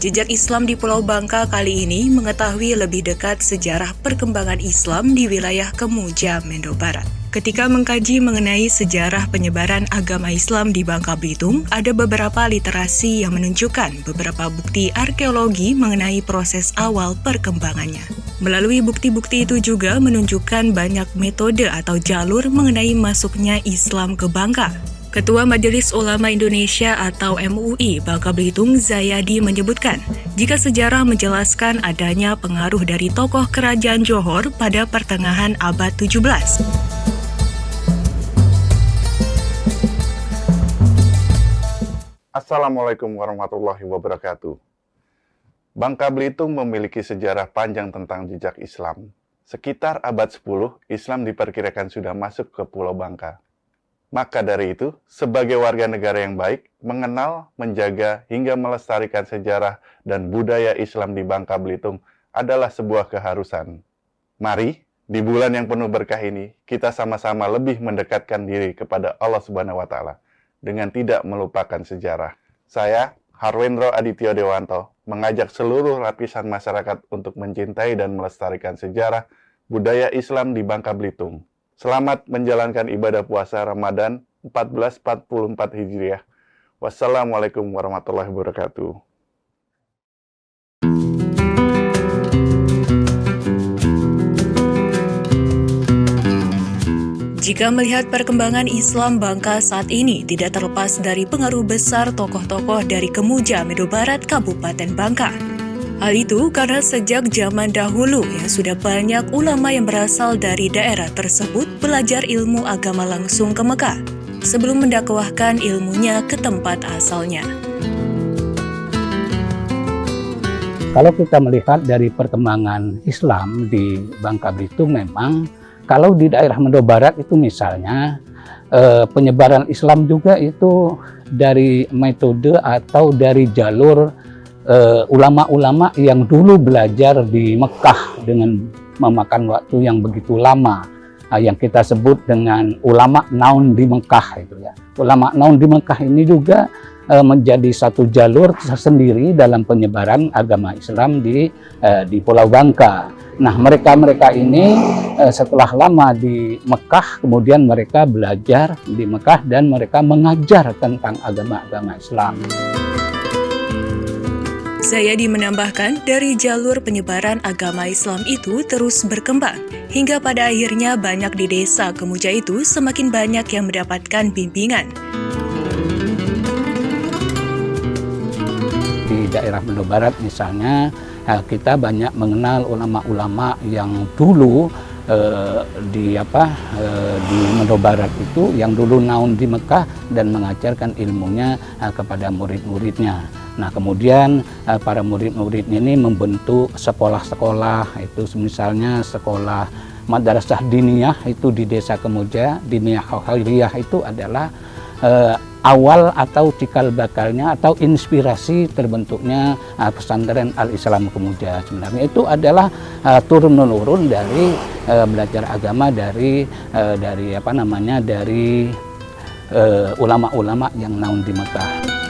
Jejak Islam di Pulau Bangka kali ini mengetahui lebih dekat sejarah perkembangan Islam di wilayah Kemuja, Mendo Barat. Ketika mengkaji mengenai sejarah penyebaran agama Islam di Bangka Belitung, ada beberapa literasi yang menunjukkan beberapa bukti arkeologi mengenai proses awal perkembangannya. Melalui bukti-bukti itu juga menunjukkan banyak metode atau jalur mengenai masuknya Islam ke Bangka. Ketua Majelis Ulama Indonesia atau MUI Bangka Belitung Zayadi menyebutkan, jika sejarah menjelaskan adanya pengaruh dari tokoh kerajaan Johor pada pertengahan abad 17. Assalamualaikum warahmatullahi wabarakatuh. Bangka Belitung memiliki sejarah panjang tentang jejak Islam. Sekitar abad 10, Islam diperkirakan sudah masuk ke Pulau Bangka. Maka dari itu, sebagai warga negara yang baik, mengenal, menjaga, hingga melestarikan sejarah dan budaya Islam di Bangka Belitung adalah sebuah keharusan. Mari, di bulan yang penuh berkah ini, kita sama-sama lebih mendekatkan diri kepada Allah Subhanahu wa Ta'ala dengan tidak melupakan sejarah. Saya, Harwendro Adityo Dewanto, mengajak seluruh lapisan masyarakat untuk mencintai dan melestarikan sejarah budaya Islam di Bangka Belitung. Selamat menjalankan ibadah puasa Ramadan 1444 Hijriah. Wassalamualaikum warahmatullahi wabarakatuh. Jika melihat perkembangan Islam Bangka saat ini tidak terlepas dari pengaruh besar tokoh-tokoh dari Kemuja, Mendo Barat, Kabupaten Bangka. Hal itu karena sejak zaman dahulu sudah banyak ulama yang berasal dari daerah tersebut belajar ilmu agama langsung ke Mekah sebelum mendakwahkan ilmunya ke tempat asalnya. Kalau kita melihat dari perkembangan Islam di Bangka Belitung, memang kalau di daerah Mendo Barat itu misalnya penyebaran Islam juga itu dari metode atau dari jalur ulama-ulama yang dulu belajar di Mekah dengan memakan waktu yang begitu lama, yang kita sebut dengan ulama naun di Mekah itu ya. Ulama naun di Mekah ini juga menjadi satu jalur tersendiri dalam penyebaran agama Islam di Pulau Bangka. Nah, mereka ini setelah lama di Mekah, kemudian mereka belajar di Mekah dan mereka mengajar tentang agama-agama Islam. Zayadi menambahkan, dari jalur penyebaran agama Islam itu terus berkembang, hingga pada akhirnya banyak di desa Kemuja itu semakin banyak yang mendapatkan bimbingan. Di daerah Mendo Barat misalnya, kita banyak mengenal ulama-ulama yang dulu di Mendo Barat itu, yang dulu naun di Mekah dan mengajarkan ilmunya kepada murid-muridnya. Nah, kemudian para murid-murid ini membentuk sekolah-sekolah, itu misalnya sekolah Madrasah Diniyah itu di desa Kemuja. Diniyah Khairiyah itu adalah awal atau cikal bakalnya atau inspirasi terbentuknya pesantren Al-Islam Kemuja. Sebenarnya itu adalah turun-menurun dari belajar agama dari ulama-ulama yang naun di Mekah.